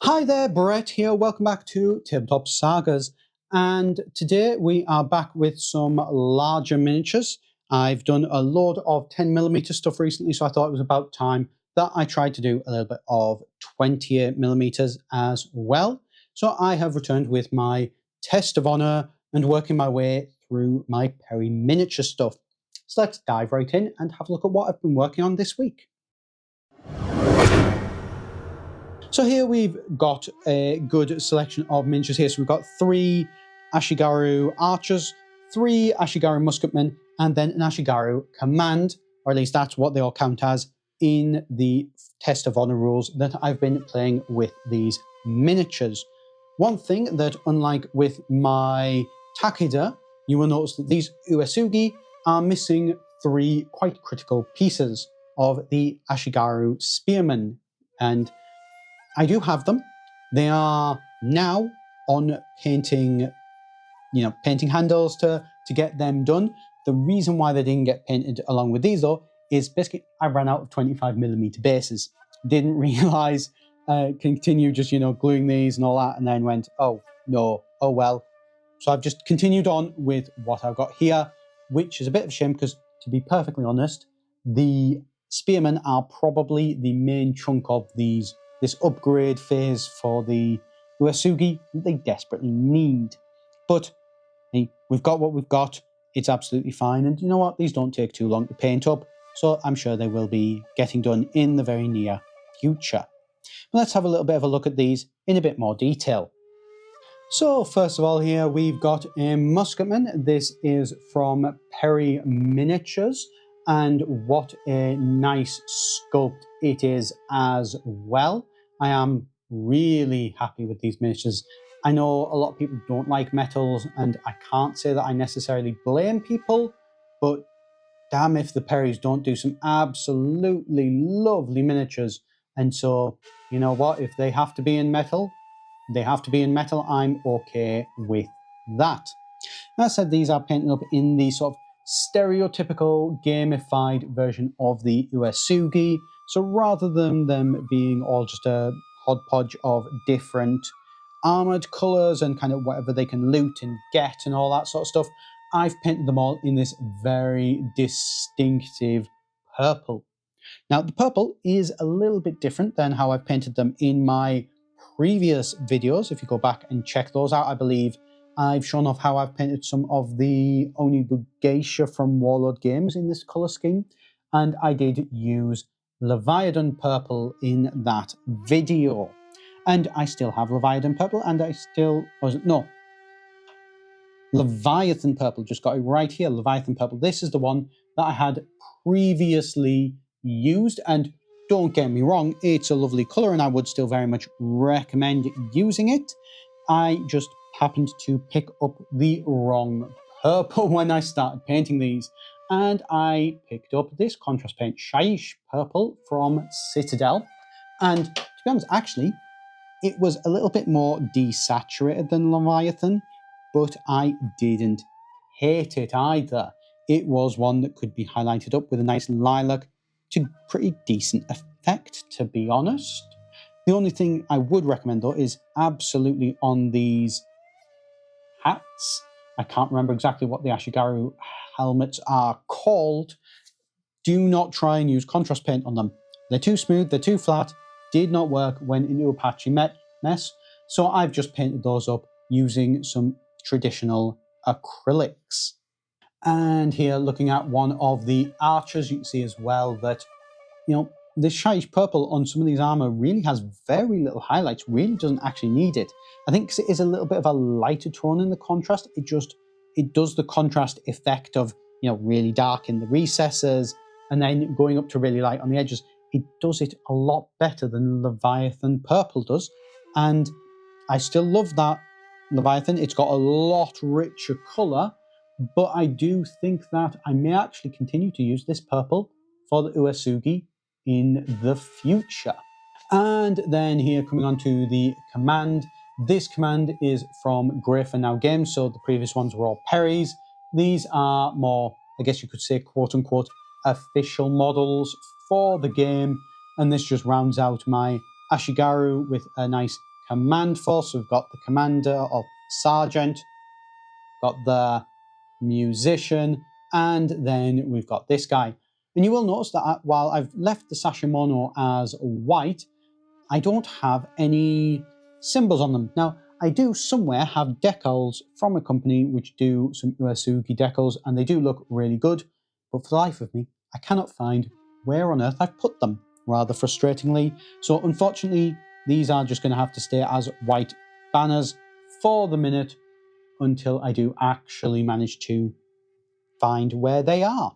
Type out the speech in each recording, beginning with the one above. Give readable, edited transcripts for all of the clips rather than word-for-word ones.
Hi there, Brett here. Welcome back to Tabletop Sagas. And today we are back with some larger miniatures. I've done a load of 10mm stuff recently, so I thought it was about time that I tried to do a little bit of 28mm as well. So I have returned with my Test of Honor and working my way through my Perry miniature stuff. So let's dive right in and have a look at what I've been working on this week. So here we've got a good selection of miniatures here. So we've got 3 ashigaru archers, 3 ashigaru musketmen, and then an ashigaru command, or at least that's what they all count as in the Test of Honor rules that I've been playing with these miniatures. One thing that, unlike with my Takeda, you will notice that these Uesugi are missing 3 quite critical pieces of the ashigaru spearmen, and I do have them. They are now on painting, painting handles to get them done. The reason why they didn't get painted along with these though is basically I ran out of 25mm bases. Didn't realize, continue just, gluing these and all that, and then went, oh no, oh well. So I've just continued on with what I've got here, which is a bit of a shame because, to be perfectly honest, the spearmen are probably the main chunk of this upgrade phase for the Uesugi that they desperately need. But hey, we've got what we've got. It's absolutely fine. And you know what? These don't take too long to paint up. So I'm sure they will be getting done in the very near future. But let's have a little bit of a look at these in a bit more detail. So first of all here we've got a musketman. This is from Perry Miniatures, and what a nice sculpt it is as well. I am really happy with these miniatures. I know a lot of people don't like metals, and I can't say that I necessarily blame people, but damn if the Perrys don't do some absolutely lovely miniatures. And so, you know what, if they have to be in metal, they have to be in metal. I'm okay with that. That said, these are painted up in the sort of stereotypical gamified version of the Uesugi. So rather than them being all just a hodgepodge of different armored colours and kind of whatever they can loot and get and all that sort of stuff, I've painted them all in this very distinctive purple. Now, the purple is a little bit different than how I've painted them in my previous videos. If you go back and check those out, I believe I've shown off how I've painted some of the Onibugeisha from Warlord Games in this colour scheme, and I did use Leviathan Purple in that video. And I still have Leviathan Purple, and Leviathan Purple, just got it right here, Leviathan Purple. This is the one that I had previously used, and don't get me wrong, it's a lovely colour and I would still very much recommend using it. I just happened to pick up the wrong purple when I started painting these, and I picked up this contrast paint Shaiish Purple from Citadel, and to be honest, actually, it was a little bit more desaturated than Leviathan, but I didn't hate it either. It was one that could be highlighted up with a nice lilac to pretty decent effect, to be honest. The only thing I would recommend, though, is absolutely on these hats. I can't remember exactly what the Ashigaru helmets are called. Do not try and use contrast paint on them. They're too smooth, they're too flat, did not work when into a patchy mess. So I've just painted those up using some traditional acrylics. And here, looking at one of the archers, you can see as well that, this Shaiish Purple on some of these armor really has very little highlights, really doesn't actually need it. I think because it is a little bit of a lighter tone in the contrast, it does the contrast effect of, really dark in the recesses and then going up to really light on the edges. It does it a lot better than Leviathan Purple does. And I still love that Leviathan. It's got a lot richer colour, but I do think that I may actually continue to use this purple for the Uesugi in the future. And then here, coming on to the command. This command is from Grey for Now Games, so the previous ones were all Perry's. These are more, I guess you could say, quote-unquote, official models for the game, and this just rounds out my Ashigaru with a nice command force. We've got the commander or sergeant, got the musician, and then we've got this guy. And you will notice that while I've left the sashimono as white, I don't have any symbols on them. Now, I do somewhere have decals from a company which do some Uesugi decals, and they do look really good, but for the life of me, I cannot find where on earth I've put them, rather frustratingly. So unfortunately, these are just going to have to stay as white banners for the minute until I do actually manage to find where they are.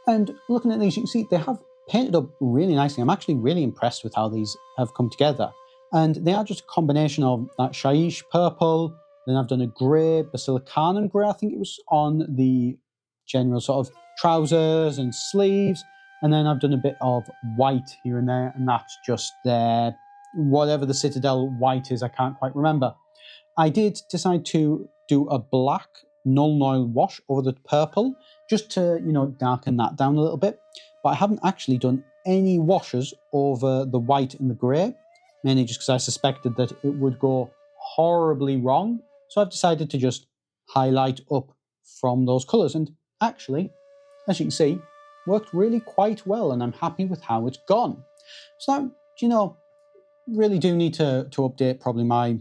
And looking at these, you can see they have painted up really nicely. I'm actually really impressed with how these have come together. And they are just a combination of that shaiish purple, then I've done a grey, basilicanum grey, I think it was, on the general sort of trousers and sleeves. And then I've done a bit of white here and there, and that's just their, whatever the Citadel white is, I can't quite remember. I did decide to do a black null oil wash over the purple, just to, darken that down a little bit. But I haven't actually done any washes over the white and the grey, mainly just because I suspected that it would go horribly wrong. So I've decided to just highlight up from those colours. And actually, as you can see, worked really quite well, and I'm happy with how it's gone. So now, really do need to update probably my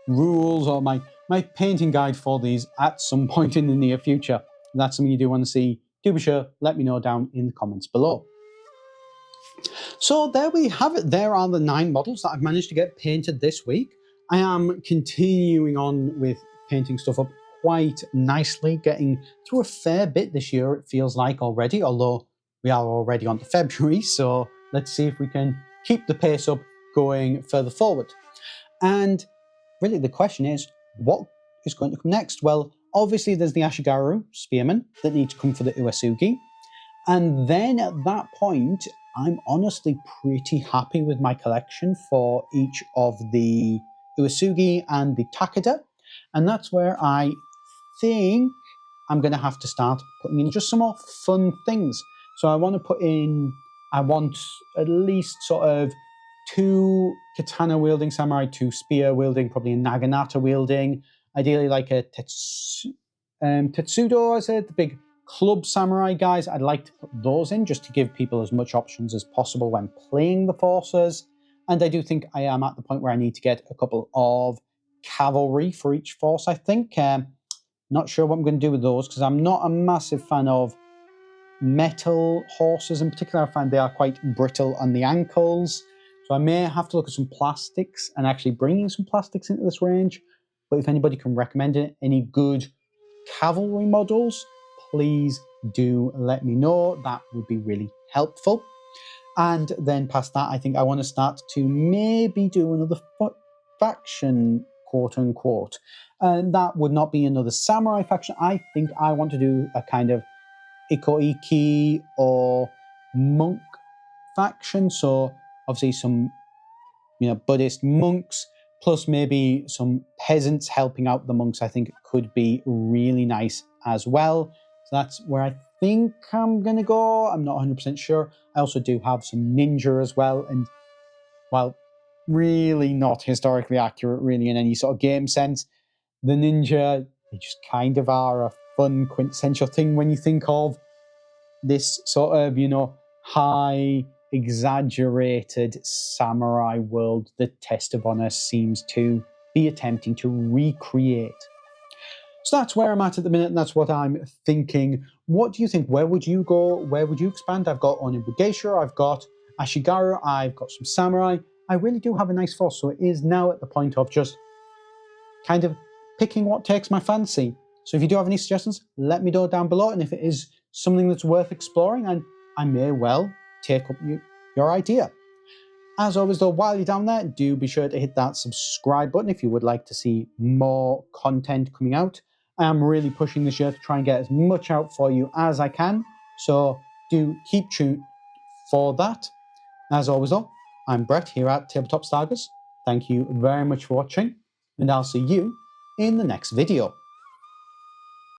rules or my painting guide for these at some point in the near future. If that's something you do want to see, do be sure, let me know down in the comments below. So there we have it. There are the 9 models that I've managed to get painted this week. I am continuing on with painting stuff up quite nicely, getting through a fair bit this year, it feels like already, although we are already on to February, so let's see if we can keep the pace up going further forward. And really the question is, what is going to come next? Well, obviously there's the ashigaru spearmen that need to come for the Uesugi. And then at that point, I'm honestly pretty happy with my collection for each of the Uesugi and the Takeda. And that's where I think I'm going to have to start putting in just some more fun things. So I want at least sort of 2 katana wielding samurai, 2 spear wielding, probably a naginata wielding, ideally like a tetsudo, I said, the big club samurai guys. I'd like to put those in just to give people as much options as possible when playing the forces. And I do think I am at the point where I need to get a couple of cavalry for each force, I think. Not sure what I'm going to do with those, because I'm not a massive fan of metal horses in particular. I find they are quite brittle on the ankles. So I may have to look at some plastics and actually bringing some plastics into this range. But if anybody can recommend any good cavalry models, please do let me know. That would be really helpful. And then past that, I think I want to start to maybe do another faction, quote unquote. And that would not be another samurai faction. I think I want to do a kind of ikoiki or monk faction. So obviously some Buddhist monks, plus maybe some peasants helping out the monks, I think could be really nice as well. So that's where I think I'm going to go. I'm not 100% sure. I also do have some ninja as well. And while really not historically accurate really in any sort of game sense, the ninja, they just kind of are a fun quintessential thing when you think of this sort of, high, exaggerated samurai world that Test of Honor seems to be attempting to recreate. So that's where I'm at the minute, and that's what I'm thinking. What do you think? Where would you go? Where would you expand? I've got Onibu Geisha, I've got ashigaru, I've got some samurai. I really do have a nice force, so it is now at the point of just kind of picking what takes my fancy. So if you do have any suggestions, let me know down below, and if it is something that's worth exploring, and I may well take up your idea. As always though, while you're down there, do be sure to hit that subscribe button if you would like to see more content coming out. I am really pushing this year to try and get as much out for you as I can, so do keep tuned for that. As always though, I'm Brett here at Tabletop Sagas. Thank you very much for watching, and I'll see you in the next video.